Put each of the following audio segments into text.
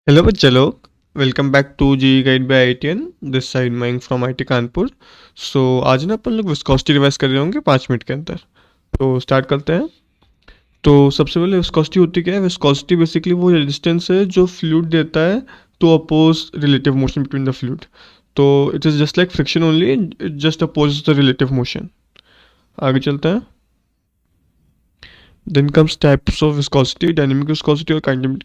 Hello बच्चे लोग, welcome back to G guide by ITN. This side माइंग from IIT Kanpur. आज ना अपन लोग विस्कोसिटी रिवाइज कर रहे होंगे 5 मिनट के अंदर। तो स्टार्ट करते हैं। तो सबसे पहले विस्कोसिटी होती क्या है? विस्कोसिटी बेसिकली वो रेजिस्टेंस है जो फ्लूइड देता है to oppose relative motion between the fluid. तो it is just like friction only, it just oppose the relative motion. आगे चलते हैं। Then comes types of viscosity, dynamic viscosity और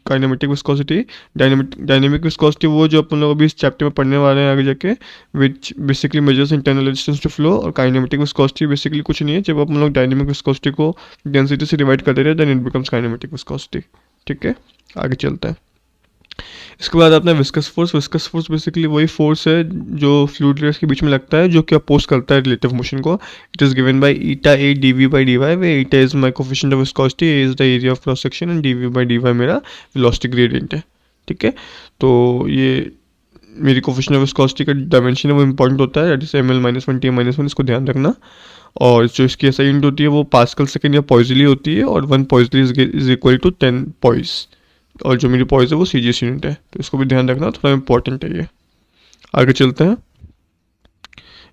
kinetic viscosity। dynamic viscosity वो जो अपन लोग अभी इस चैप्टर में पढ़ने वाले हैं आगे जाके, which basically measures internal resistance to flow। और kinetic viscosity basically कुछ नहीं है, जब अपन लोग dynamic viscosity को density से डिवाइड करते रहे then it becomes kinetic viscosity। ठीक है, आगे चलता है। इसके बाद अपना viscous force. Viscous force basically वही फोर्स है जो फ्लूइड लेयर्स के बीच में लगता है, जो कि अपोज करता है रिलेटिव मोशन को। It is given by eta A D we by D Y, where eta is my coefficient of viscosity, A is the area of cross section and D we by D Y मेरा velocity gradient है। ठीक है, तो ये मेरी coefficient of viscosity का dimension है, वो इंपॉर्टेंट होता है, that is M L minus one T M minus one, इसको ध्यान रखना। और जो इसकी एसआई यूनिट होती है वो पास्कल सेकेंड या पॉइजली होती है, और 1 पॉइजली इज इक्वल टू 10 पॉइज। और जो मेरी पॉइज है वो सी जी एस यूनिट है, तो इसको भी ध्यान रखना, थोड़ा इंपॉर्टेंट है ये। आगे चलते हैं।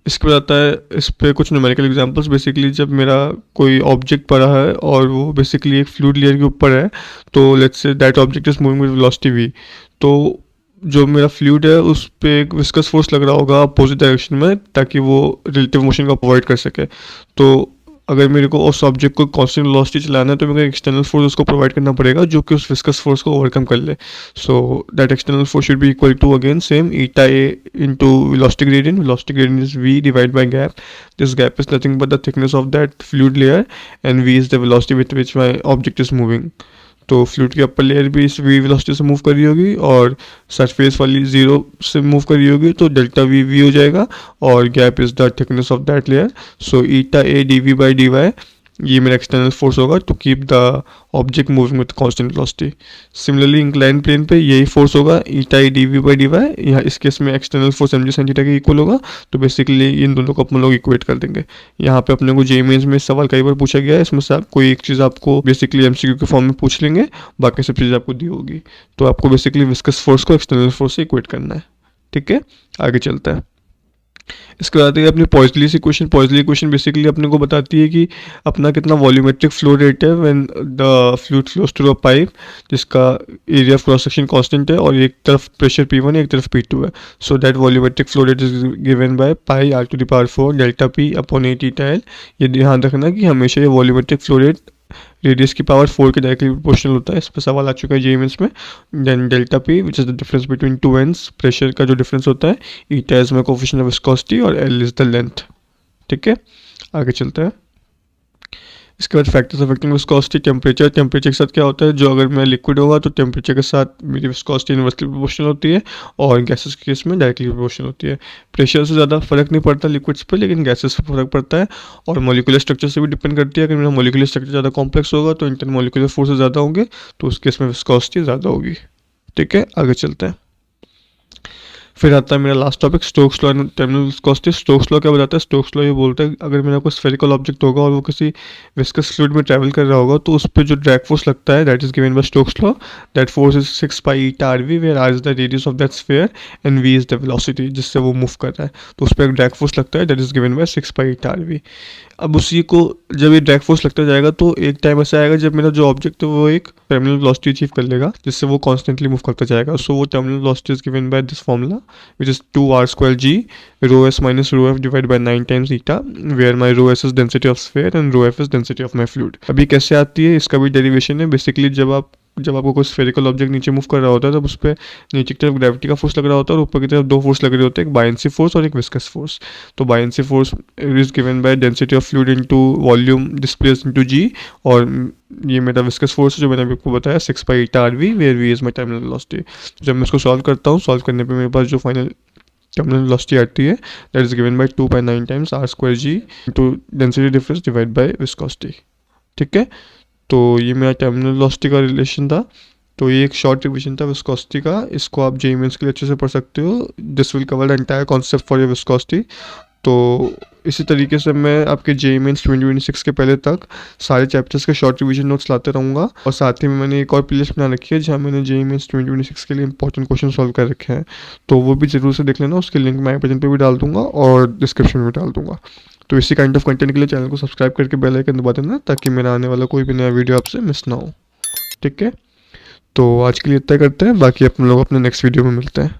इसके बाद आता है इस पे कुछ न्यूमेरिकल एग्जांपल्स। बेसिकली जब मेरा कोई ऑब्जेक्ट पड़ा है और वो बेसिकली एक फ्लूइड लेयर के ऊपर है, तो let's say that object is moving with velocity V. तो जो मेरा फ्लूइड है उस पर एक विस्कस फोर्स लग रहा होगा अपोजिट डायरेक्शन में, ताकि वो रिलेटिव मोशन को अवॉइड कर सके। तो अगर मेरे को उस ऑब्जेक्ट को कांस्टेंट वेलोसिटी चलाना है तो मेरे को एक्सटर्नल फोर्स उसको प्रोवाइड करना पड़ेगा जो कि उस विस्कस फोर्स को ओवरकम कर ले। So that external force should be equal to again same eta A into velocity gradient. Velocity gradient is v divide by gap. This gap is nothing but the thickness of that fluid layer and v is the velocity with which my object is moving. तो fluid की upper layer भी इस v velocity से move कर रही होगी और surface वाली जीरो से मूव कर रही होगी, तो डेल्टा v हो जाएगा, और gap is the thickness of that layer. So eta A D we by D y ये मेरा एक्सटर्नल फोर्स होगा to keep the object moving with constant velocity. Similarly incline plane पे यही फोर्स होगा eta E d we by D y. यहाँ इस case में external force m g sine theta के इक्वल होगा, तो बेसिकली इन दोनों को अपन लोग इक्वेट कर देंगे। यहाँ पे अपने को जेईई में सवाल कई बार पूछा गया है, इसमें से आप कोई एक चीज़ आपको बेसिकली एमसीक्यू के फॉर्म में पूछ लेंगे, बाकी सब चीज़ आपको दी होगी। तो आपको बेसिकली विस्कस फोर्स को एक्सटर्नल फोर्स से इक्वेट करना है। ठीक है, आगे चलता है। इसके बाद है अपनी Poiseuille's equation. Poiseuille equation basically अपने को बताती है कि अपना कितना वॉल्यूमेट्रिक फ्लो रेट है when the fluid flows through a pipe, जिसका area of cross section constant है और एक तरफ प्रेशर P1 है एक तरफ P2 है। So that volumetric flow rate is given by pi R to the power 4 delta P upon eight eta L. ये ध्यान रखना कि हमेशा ये वॉल्यूमेट्रिक फ्लो रेट रेडियस की पावर 4 के डायरेक्टली प्रोपोर्शनल होता है। इस पर सवाल आ चुका है जेईई मेंस में। Then delta P which is the difference between two ends, pressure का जो डिफरेंस होता है। Eta is my coefficient of viscosity और एल इज द लेंथ। ठीक है, आगे चलते हैं। इसके बाद factors affecting viscosity. Temperature. Temperature के साथ क्या होता है, जो अगर मैं लिक्विड होगा तो टेम्परेचर के साथ मेरी विस्कोसिटी इनवर्सली प्रोपोर्शनल होती है, और गैसेस के केस में डायरेक्टली प्रोपोर्शनल होती है। प्रेशर से ज़्यादा फर्क नहीं पड़ता लिक्विड्स पे, लेकिन गैसेस पर फर्क पड़ता है, और मोलिकुलर स्ट्रक्चर से भी डिपेंड करती है। अगर मेरा मोलिकुलर स्ट्रक्चर ज़्यादा कॉम्प्लेक्स होगा तो इंटर मोलिकुलर फोर्सेज ज़्यादा होंगे, तो उस केस में विस्कोसिटी ज़्यादा होगी। ठीक है, आगे चलते हैं। फिर आता है मेरा last topic, Stokes law and terminal viscosity. Stokes law क्या बताता है? स्टोक्स लॉ ये बोलता है अगर मेरा कोई स्फेरिकल ऑब्जेक्ट होगा और वो किसी विस्कस फ्लूइड में ट्रैवल कर रहा होगा, तो उस पर जो ड्रैग फोर्स लगता है that is given by Stokes law. That force is 6 pi eta are we, where R is the radius of that sphere and V is the velocity जिससे वो मूव कर रहा है। तो उस पर एक ड्रैग फोर्स लगता है that is given by 6 pi eta are V. अब उसी को जब ये ड्रैग फोर्स लगता जाएगा तो एक टाइम ऐसा आएगा जब मेरा जो ऑब्जेक्ट है वो एक टर्मिनल वेलोसिटी अचीव कर लेगा, जिससे वो कॉन्स्टेंटली मूव करता जाएगा। सो वो terminal velocity is given by this formula which is 2r² g rho s minus rho f divided by 9 times eta, where my rho s is density of sphere and rho f is density of my fluid। अभी कैसे आती है, इसका भी derivation है। Basically जब आपको कोई स्फेरिकल ऑब्जेक्ट नीचे मूव कर रहा होता है तब उस पर नीचे की तरफ ग्रेविटी का फोर्स लग रहा होता है और ऊपर की तरफ दो फोर्स लग रहे होते हैं, एक बायंसी फोर्स और एक विस्कस फोर्स। तो buoyancy force is given by density of fluid into volume displaced into g, और ये मेरा विस्कस फोर्स जो मैंने आपको बताया 6 pi eta are we, where v is my terminal velocity. जब मैं इसको सॉल्व करता हूँ, सॉल्व करने पर मेरे पास जो फाइनल टर्मिनल वेलोसिटी आती है that is given bye 2 pi 9 times r² g into density difference divide by viscosity. ठीक है, तो ये मेरा टर्मिनल वेलोसिटी का रिलेशन था। तो ये एक शॉर्ट रिविजन था विस्कोसिटी का, इसको आप जेईई मेंस के लिए अच्छे से पढ़ सकते हो। This will cover the entire concept for your viscosity. तो इसी तरीके से मैं आपके जेईई मेंस 2026 के पहले तक सारे चैप्टर्स के शॉर्ट रिवीजन नोट्स लाते रहूँगा। और साथ ही में मैंने एक और प्लेलिस्ट बना रखी है जहाँ मैंने जेईई मेंस 2026 के लिए इंपॉर्टेंट क्वेश्चन सॉल्व कर रखे हैं, तो वो भी ज़रूर से देख लेना। उसकी लिंक मैं आई बटन पे भी डाल दूँगा और डिस्क्रिप्शन में डाल दूँगा। तो इसी काइंड ऑफ कंटेंट के लिए चैनल को सब्सक्राइब करके बेल आइकन दबा देना ताकि मेरा आने वाला कोई भी नया वीडियो आपसे मिस ना हो। ठीक है, तो आज के लिए इतना करते हैं, बाकी अपन लोग अपने नेक्स्ट वीडियो में मिलते हैं।